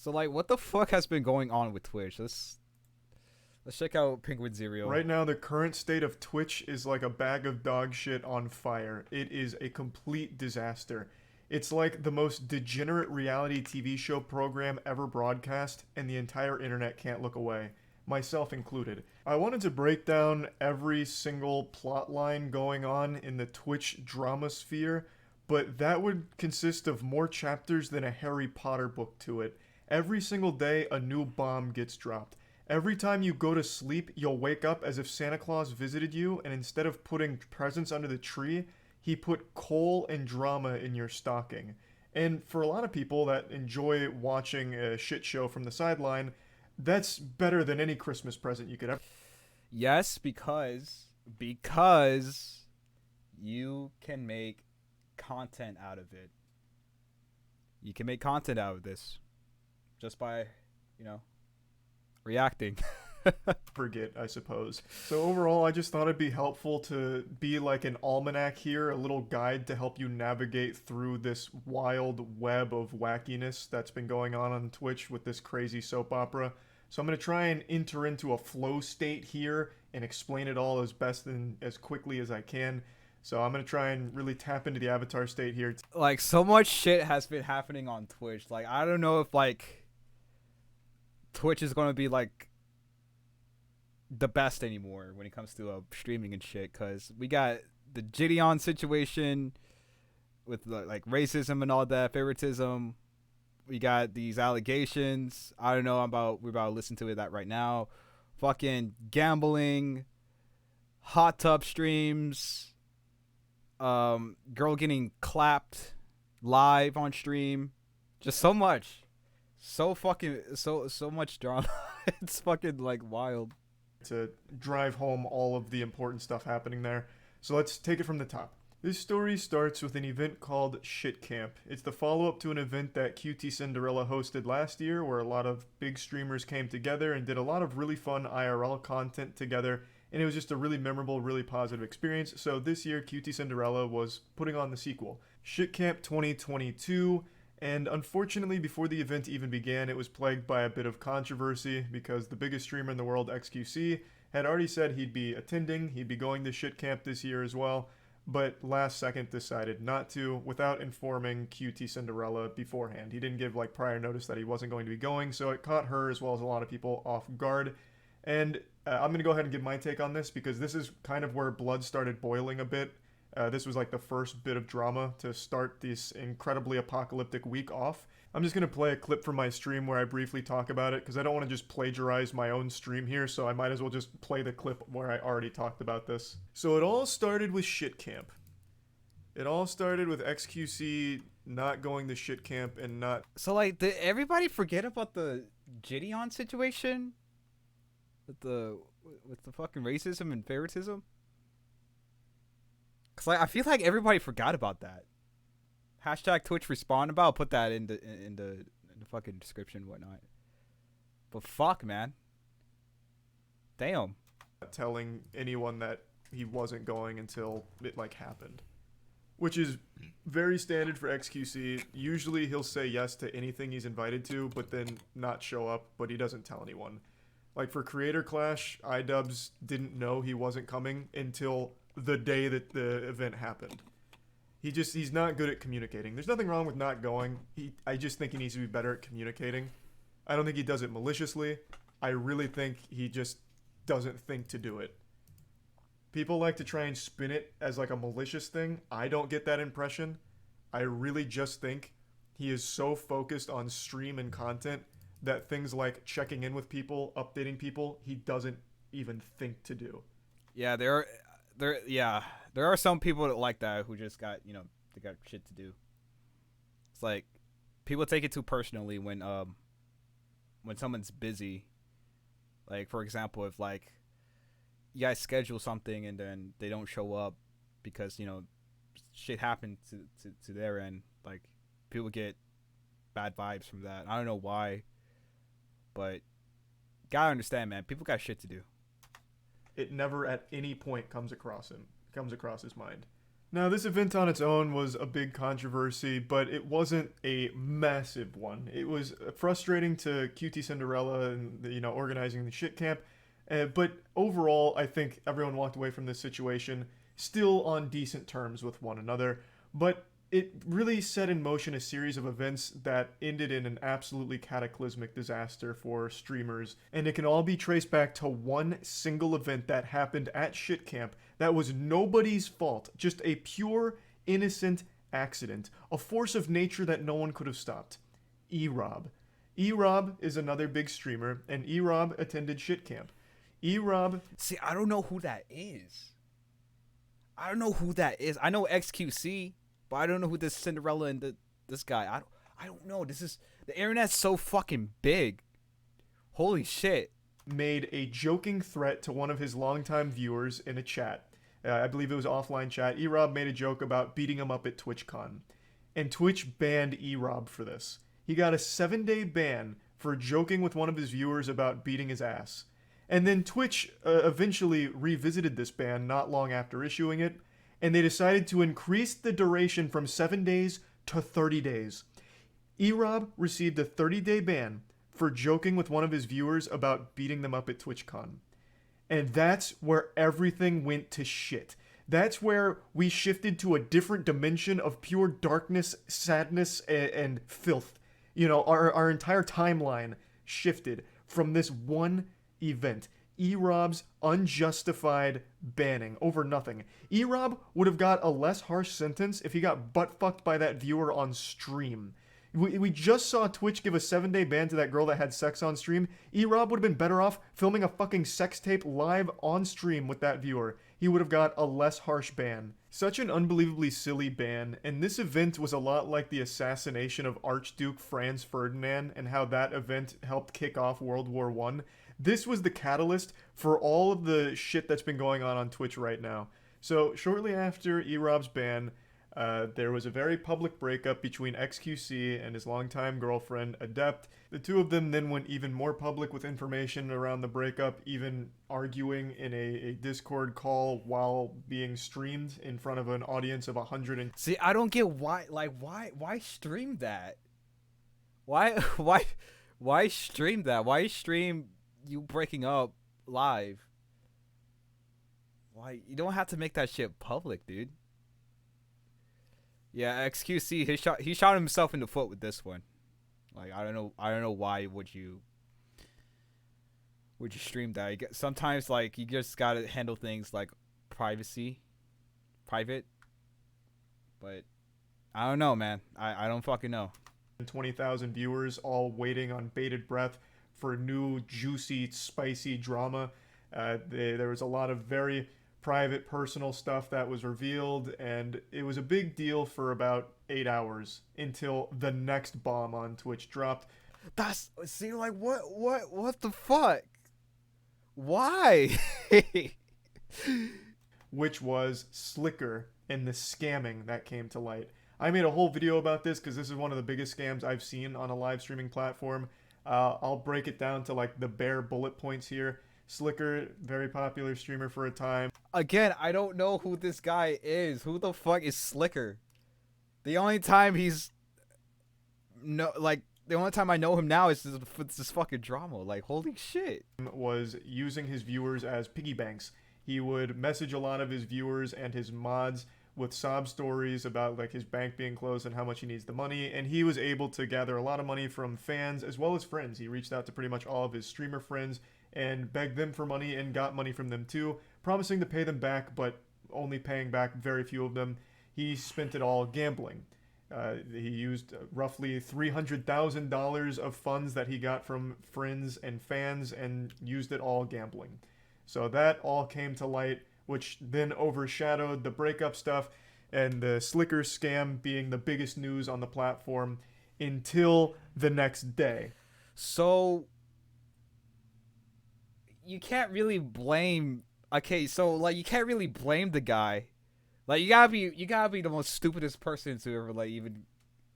So like, what the fuck has been going on with Twitch? Let's check out Penguinz0. Right now, the current state of Twitch is like a bag of dog shit on fire. It is a complete disaster. It's like the most degenerate reality TV show program ever broadcast, and the entire internet can't look away, myself included. I wanted to break down every single plot line going on in the Twitch drama sphere, but that would consist of more chapters than a Harry Potter book to it. Every single day, a new bomb gets dropped. Every time you go to sleep, you'll wake up as if Santa Claus visited you, and instead of putting presents under the tree, he put coal and drama in your stocking. And for a lot of people that enjoy watching a shit show from the sideline, that's better than any Christmas present you could ever. Yes, because you can make content out of it. You can make content out of this just by, you know, reacting. Forget, I suppose. So overall, I just thought it'd be helpful to be like an almanac here, a little guide to help you navigate through this wild web of wackiness that's been going on Twitch with this crazy soap opera. So I'm going to try and enter into a flow state here and explain it all as best and as quickly as I can. So I'm going to try and really tap into the avatar state here. Like, so much shit has been happening on Twitch. Like, I don't know if like Twitch is going to be like the best anymore when it comes to streaming and shit, because we got the Gideon situation with like racism and all that, favoritism. We got these allegations. I don't know we're about to listen to that right now. Fucking gambling, hot tub streams, girl getting clapped live on stream. Just so much. So much drama. It's fucking like wild. To drive home all of the important stuff happening there. So let's take it from the top. This story starts with an event called Shit Camp. It's the follow-up to an event that QT Cinderella hosted last year, where a lot of big streamers came together and did a lot of really fun IRL content together, and it was just a really memorable, really positive experience. So this year, QT Cinderella was putting on the sequel, Shit Camp 2022, and unfortunately, before the event even began, it was plagued by a bit of controversy because the biggest streamer in the world, XQC, had already said he'd be attending, he'd be going to Shit Camp this year as well, but last second decided not to without informing QT Cinderella beforehand. He didn't give like prior notice that he wasn't going to be going, so it caught her as well as a lot of people off guard. And I'm going to go ahead and give my take on this because this is kind of where blood started boiling a bit. This was like the first bit of drama to start this incredibly apocalyptic week off. I'm just going to play a clip from my stream where I briefly talk about it because I don't want to just plagiarize my own stream here, so I might as well just play the clip where I already talked about this. So it all started with Shit Camp. It all started with XQC not going to Shit Camp and not... So like, did everybody forget about the Gideon situation? With the fucking racism and favoritism? Cause like, I feel like everybody forgot about that. Hashtag Twitch respond about. I'll put that in the fucking description and whatnot. But fuck, man. Damn. Telling anyone that he wasn't going until it like happened. Which is very standard for XQC. Usually he'll say yes to anything he's invited to, but then not show up, but he doesn't tell anyone. Like for Creator Clash, iDubbbz didn't know he wasn't coming until the day that the event happened. He's not good at communicating. There's nothing wrong with not going. I just think he needs to be better at communicating. I don't think he does it maliciously. I really think he just doesn't think to do it. People like to try and spin it as like a malicious thing. I don't get that impression. I really just think he is so focused on stream and content that things like checking in with people, updating people, he doesn't even think to do. Yeah, there are some people that like that who just got, they got shit to do. It's like people take it too personally when someone's busy. Like for example, if like you guys schedule something and then they don't show up because shit happened to their end, like people get bad vibes from that. I don't know why, but gotta understand, man. People got shit to do. It never at any point comes across his mind. Now, this event on its own was a big controversy, but it wasn't a massive one. It was frustrating to QT Cinderella and organizing the shit camp, but overall, I think everyone walked away from this situation still on decent terms with one another. But it really set in motion a series of events that ended in an absolutely cataclysmic disaster for streamers, and it can all be traced back to one single event that happened at shit camp that was nobody's fault, just a pure, innocent accident, a force of nature that no one could have stopped. E-Rob. E-Rob is another big streamer, and E-Rob attended shit camp. E-Rob... See, I don't know who that is. I know XQC, but I don't know who this Cinderella and this guy. I don't know. The internet's so fucking big. Holy shit. Made a joking threat to one of his longtime viewers in a chat. I believe it was offline chat. E-Rob made a joke about beating him up at TwitchCon. And Twitch banned E-Rob for this. He got a 7-day ban for joking with one of his viewers about beating his ass. And then Twitch eventually revisited this ban not long after issuing it, and they decided to increase the duration from 7 days to 30 days. E-Rob received a 30-day ban for joking with one of his viewers about beating them up at TwitchCon. And that's where everything went to shit. That's where we shifted to a different dimension of pure darkness, sadness, and filth. Our entire timeline shifted from this one event. E-Rob's unjustified banning over nothing. E-Rob would have got a less harsh sentence if he got butt-fucked by that viewer on stream. We just saw Twitch give a 7-day ban to that girl that had sex on stream. E-Rob would have been better off filming a fucking sex tape live on stream with that viewer. He would have got a less harsh ban. Such an unbelievably silly ban, and this event was a lot like the assassination of Archduke Franz Ferdinand and how that event helped kick off World War I. This was the catalyst for all of the shit that's been going on Twitch right now. So shortly after E-Rob's ban, there was a very public breakup between XQC and his longtime girlfriend, Adept. The two of them then went even more public with information around the breakup, even arguing in a Discord call while being streamed in front of an audience of 100. See, I don't get why stream that? Why stream that? Why stream you breaking up live? Why? You don't have to make that shit public, dude. Yeah, XQC, he shot himself in the foot with this one. Like, I don't know why would you stream that. Sometimes, like, you just gotta handle things like private. But I don't know, man. I don't fucking know. 20,000 viewers all waiting on bated breath for new, juicy, spicy drama. There was a lot of very private, personal stuff that was revealed, and it was a big deal for about 8 hours until the next bomb on Twitch dropped. What the fuck? Why? Which was Slicker and the scamming that came to light. I made a whole video about this because this is one of the biggest scams I've seen on a live streaming platform. I'll break it down to like the bare bullet points here. Slicker, very popular streamer for a time. Again, I don't know who this guy is. Who the fuck is Slicker? The only time the only time I know him now is this fucking drama. Like, holy shit. Was using his viewers as piggy banks. He would message a lot of his viewers and his mods with sob stories about like his bank being closed and how much he needs the money, and he was able to gather a lot of money from fans as well as friends. He reached out to pretty much all of his streamer friends and begged them for money and got money from them too, promising to pay them back, but only paying back very few of them. He spent it all gambling. He used roughly $300,000 of funds that he got from friends and fans and used it all gambling. So that all came to light, which then overshadowed the breakup stuff and the Slicker scam being the biggest news on the platform until the next day. So you can't really blame. Okay, so like you can't really blame the guy. Like you gotta be the most stupidest person to ever like even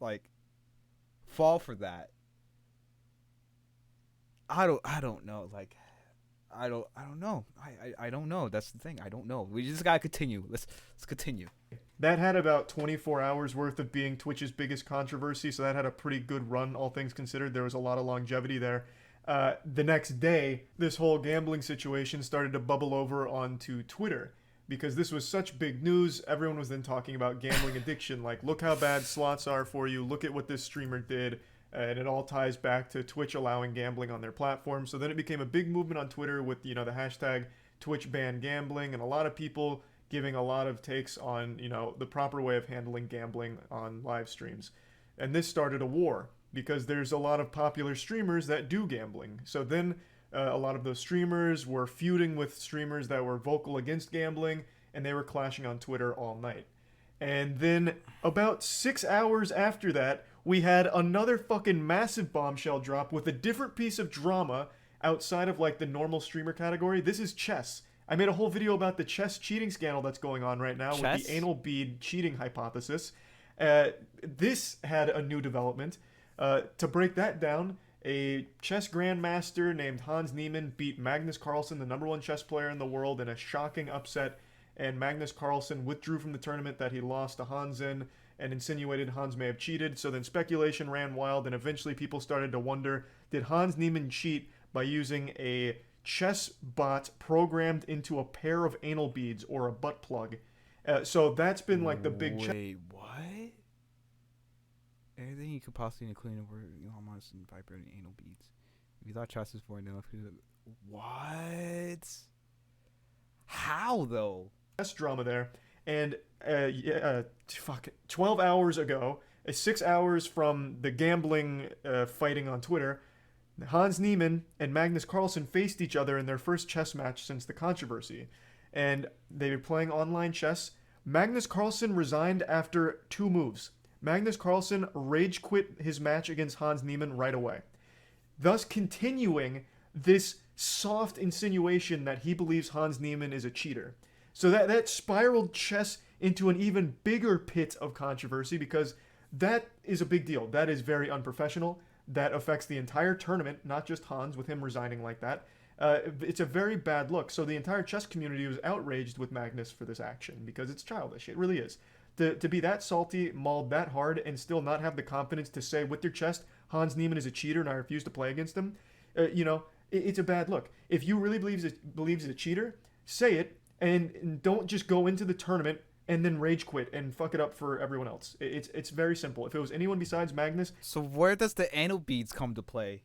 like fall for that. I don't know. Like I don't know. I don't know. That's the thing. I don't know. We just gotta continue. Let's continue. That had about 24 hours worth of being Twitch's biggest controversy, so that had a pretty good run, all things considered. There was a lot of longevity there. The next day, this whole gambling situation started to bubble over onto Twitter because this was such big news. Everyone was then talking about gambling addiction. Like, look how bad slots are for you. Look at what this streamer did. And it all ties back to Twitch allowing gambling on their platform. So then it became a big movement on Twitter with, the hashtag Twitch ban gambling, and a lot of people giving a lot of takes on, the proper way of handling gambling on live streams. And this started a war because there's a lot of popular streamers that do gambling. So then a lot of those streamers were feuding with streamers that were vocal against gambling, and they were clashing on Twitter all night. And then about 6 hours after that, we had another fucking massive bombshell drop with a different piece of drama outside of like the normal streamer category. This is chess. I made a whole video about the chess cheating scandal that's going on right now with the anal bead cheating hypothesis. This had a new development. To break that down, a chess grandmaster named Hans Niemann beat Magnus Carlsen, the #1 chess player in the world, in a shocking upset, and Magnus Carlsen withdrew from the tournament that he lost to Hans in and insinuated Hans may have cheated. So then speculation ran wild, and eventually people started to wonder, did Hans Niemann cheat by using a chess bot programmed into a pair of anal beads or a butt plug? So that's been like the big... Wait, what? Anything you could possibly include over Elon Musk and vibrating anal beads. If you thought chess was boring enough, what? How though? Chess drama there. And 12 hours ago, 6 hours from the gambling fighting on Twitter, Hans Niemann and Magnus Carlsen faced each other in their first chess match since the controversy. And they were playing online chess. Magnus Carlsen resigned after 2 moves. Magnus Carlsen rage quit his match against Hans Niemann right away, thus continuing this soft insinuation that he believes Hans Niemann is a cheater. So that spiraled chess into an even bigger pit of controversy because that is a big deal. That is very unprofessional. That affects the entire tournament, not just Hans, with him resigning like that. It's a very bad look. So the entire chess community was outraged with Magnus for this action because it's childish. It really is. To be that salty, mauled that hard, and still not have the confidence to say with your chest, Hans Niemann is a cheater and I refuse to play against him, it's a bad look. If you really believes he's a cheater, say it, and don't just go into the tournament and then rage quit and fuck it up for everyone else. It's very simple. If it was anyone besides Magnus... So where does the anal beads come to play?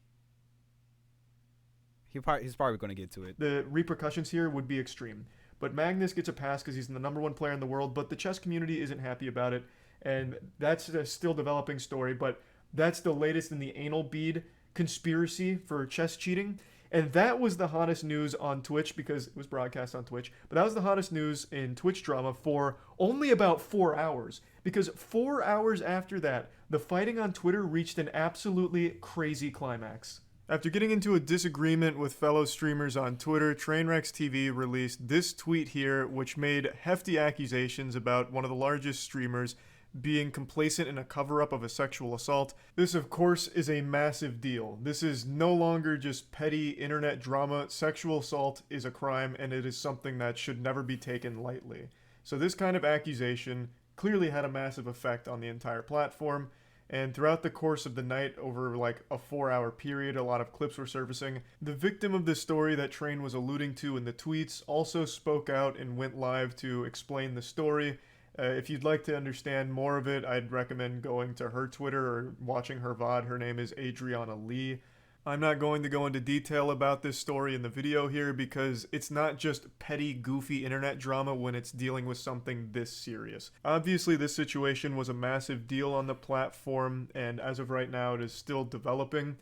He's probably going to get to it. The repercussions here would be extreme. But Magnus gets a pass because he's the #1 player in the world, but the chess community isn't happy about it. And that's a still developing story, but that's the latest in the anal bead conspiracy for chess cheating. And that was the hottest news on Twitch because it was broadcast on Twitch. But that was the hottest news in Twitch drama for only about 4 hours. Because 4 hours after that, the fighting on Twitter reached an absolutely crazy climax. After getting into a disagreement with fellow streamers on Twitter, Trainwrecks TV released this tweet here, which made hefty accusations about one of the largest streamers being complacent in a cover-up of a sexual assault. This, of course, is a massive deal. This is no longer just petty internet drama. Sexual assault is a crime, and it is something that should never be taken lightly. So this kind of accusation clearly had a massive effect on the entire platform. And throughout the course of the night, over like a 4-hour period, a lot of clips were surfacing. The victim of this story that Train was alluding to in the tweets also spoke out and went live to explain the story. If you'd like to understand more of it, I'd recommend going to her Twitter or watching her VOD. Her name is Adriana Lee. I'm not going to go into detail about this story in the video here because it's not just petty, goofy internet drama when it's dealing with something this serious. Obviously, this situation was a massive deal on the platform, and as of right now, it is still developing.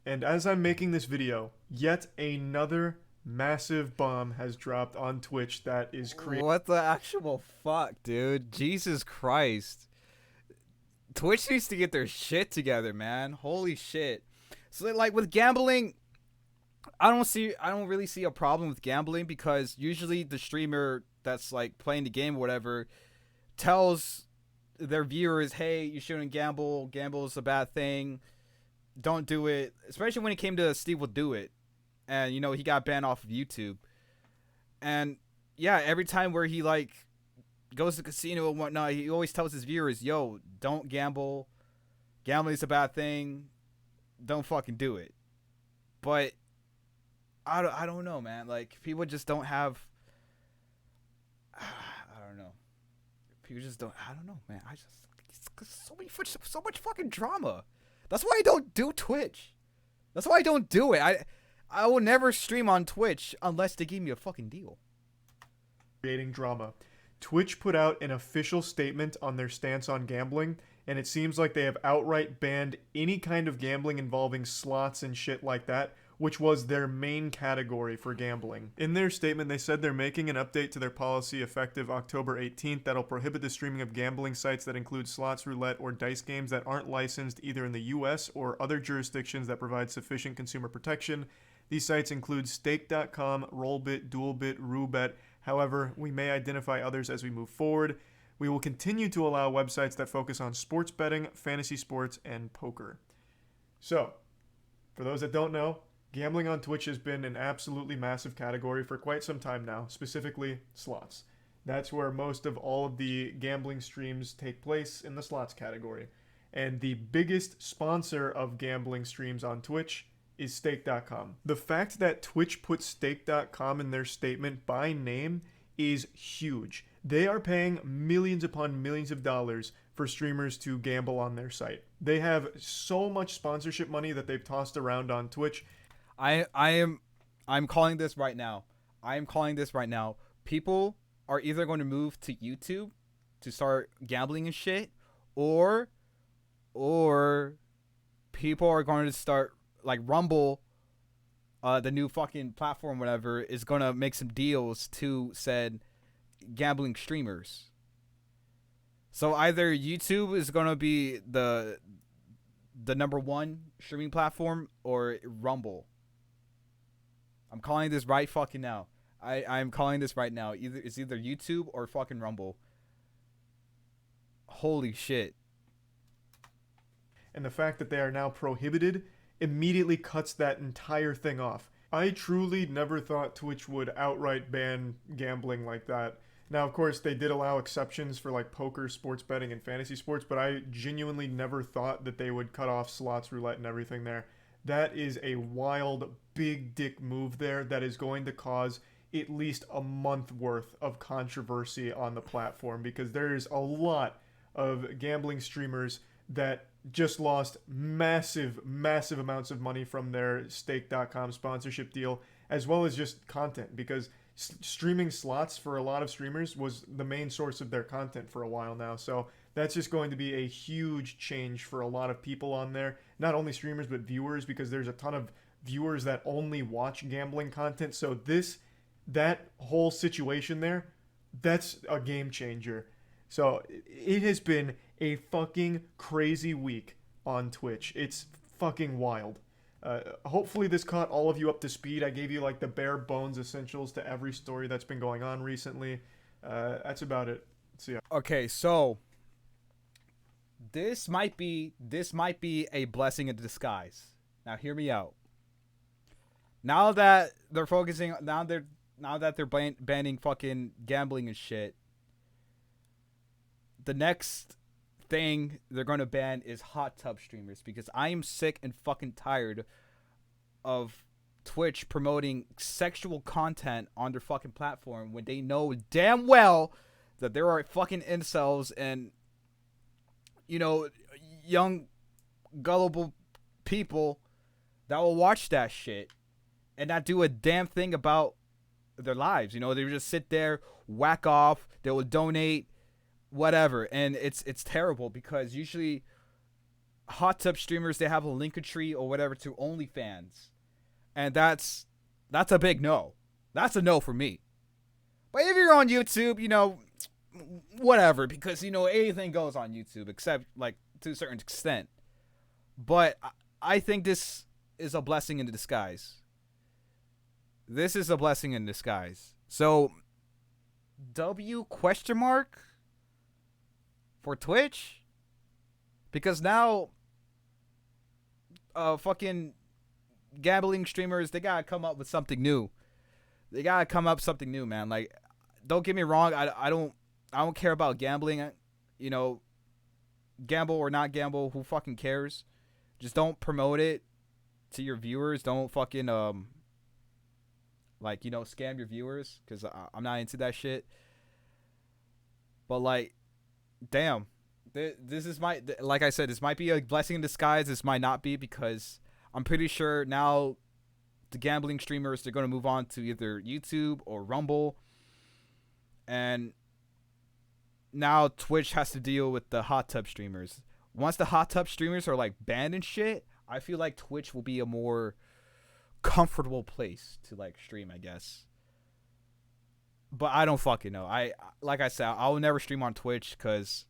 And as I'm making this video, yet another massive bomb has dropped on Twitch that is creating... What the actual fuck, dude? Jesus Christ. Twitch needs to get their shit together, man. Holy shit. So, like, with gambling, I don't really see a problem with gambling because usually the streamer that's, like, playing the game or whatever tells their viewers, hey, you shouldn't gamble. Gamble is a bad thing. Don't do it. Especially when it came to Steve Will Do It. And, he got banned off of YouTube. And, yeah, every time where he, like, goes to the casino and whatnot, he always tells his viewers, "Yo, don't gamble. Gambling is a bad thing. Don't fucking do it." But I don't know, man. Like, people just don't have. I don't know. People just don't. I don't know, man. It's so much fucking drama. That's why I don't do Twitch. That's why I don't do it. I will never stream on Twitch unless they give me a fucking deal. Creating drama. Twitch put out an official statement on their stance on gambling, and it seems like they have outright banned any kind of gambling involving slots and shit like that, which was their main category for gambling. In their statement, they said they're making an update to their policy effective October 18th that'll prohibit the streaming of gambling sites that include slots, roulette, or dice games that aren't licensed either in the US or other jurisdictions that provide sufficient consumer protection. These sites include Stake.com, Rollbit, Duelbit, Roobet. However, we may identify others as we move forward. We will continue to allow websites that focus on sports betting, fantasy sports, and poker. So, for those that don't know, gambling on Twitch has been an absolutely massive category for quite some time now, specifically slots. That's where most of all of the gambling streams take place, in the slots category. And the biggest sponsor of gambling streams on Twitch is Stake.com. The fact that Twitch put Stake.com in their statement by name is huge. They are paying millions upon millions of dollars for streamers to gamble on their site. They have so much sponsorship money that they've tossed around on Twitch. I'm calling this right now. People are either going to move to YouTube to start gambling and shit, or people are going to start, like, Rumble, the new fucking platform, whatever, is going to make some deals to said gambling streamers. So either YouTube is going to be the number one streaming platform, or Rumble. I'm calling this right fucking now. I'm calling this right now. It's either YouTube or fucking Rumble. Holy shit. And the fact that they are now prohibited immediately cuts that entire thing off. I truly never thought Twitch would outright ban gambling like that. Now, of course, they did allow exceptions for, like, poker, sports betting, and fantasy sports, but I genuinely never thought that they would cut off slots, roulette, and everything there. That is a wild, big dick move there that is going to cause at least a month worth of controversy on the platform, because there's a lot of gambling streamers that just lost massive amounts of money from their Stake.com sponsorship deal, as well as just content, because streaming slots for a lot of streamers was the main source of their content for a while now. So that's just going to be a huge change for a lot of people on there. Not only streamers, but viewers, because there's a ton of viewers that only watch gambling content. So that whole situation there, that's a game changer. So it has been a fucking crazy week on Twitch. It's fucking wild. Hopefully this caught all of you up to speed. I gave you, like, the bare bones essentials to every story that's been going on recently. That's about it. So yeah. Okay, so this might be a blessing in disguise. Now hear me out. Now that they're banning fucking gambling and shit, the next thing they're going to ban is hot tub streamers, because I am sick and fucking tired of Twitch promoting sexual content on their fucking platform when they know damn well that there are fucking incels and, you know, young gullible people that will watch that shit and not do a damn thing about their lives. You know, they just sit there, whack off, they will donate, whatever, and it's terrible, because usually hot tub streamers, they have a Linktree or whatever to OnlyFans, and that's a big no. That's a no for me. But if you're on YouTube, you know, whatever, because, you know, anything goes on YouTube, except, like, to a certain extent. But I think this is a blessing in disguise. This is a blessing in disguise. So, W question mark for Twitch? Because now fucking gambling streamers, they gotta come up with something new. They gotta come up with something new, man. Like, don't get me wrong, I I don't care about gambling. You know, gamble or not gamble, who fucking cares? Just don't promote it to your viewers. Don't fucking like, you know, scam your viewers, because I'm not into that shit. But like, damn, this is like I said, this might be a blessing in disguise. This might not be, because I'm pretty sure now the gambling streamers, they're going to move on to either YouTube or Rumble, and now Twitch has to deal with the hot tub streamers. Once the hot tub streamers are like banned and shit, I feel like Twitch will be a more comfortable place to like stream, I guess. But I don't fucking know. Like I said, I will never stream on Twitch because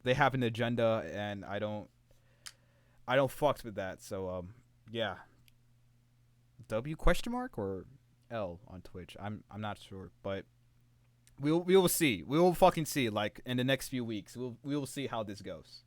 they have an agenda, and I don't fucks with that. So yeah. W question mark or L on Twitch? I'm not sure, but we will see. We will fucking see. Like in the next few weeks, we will see how this goes.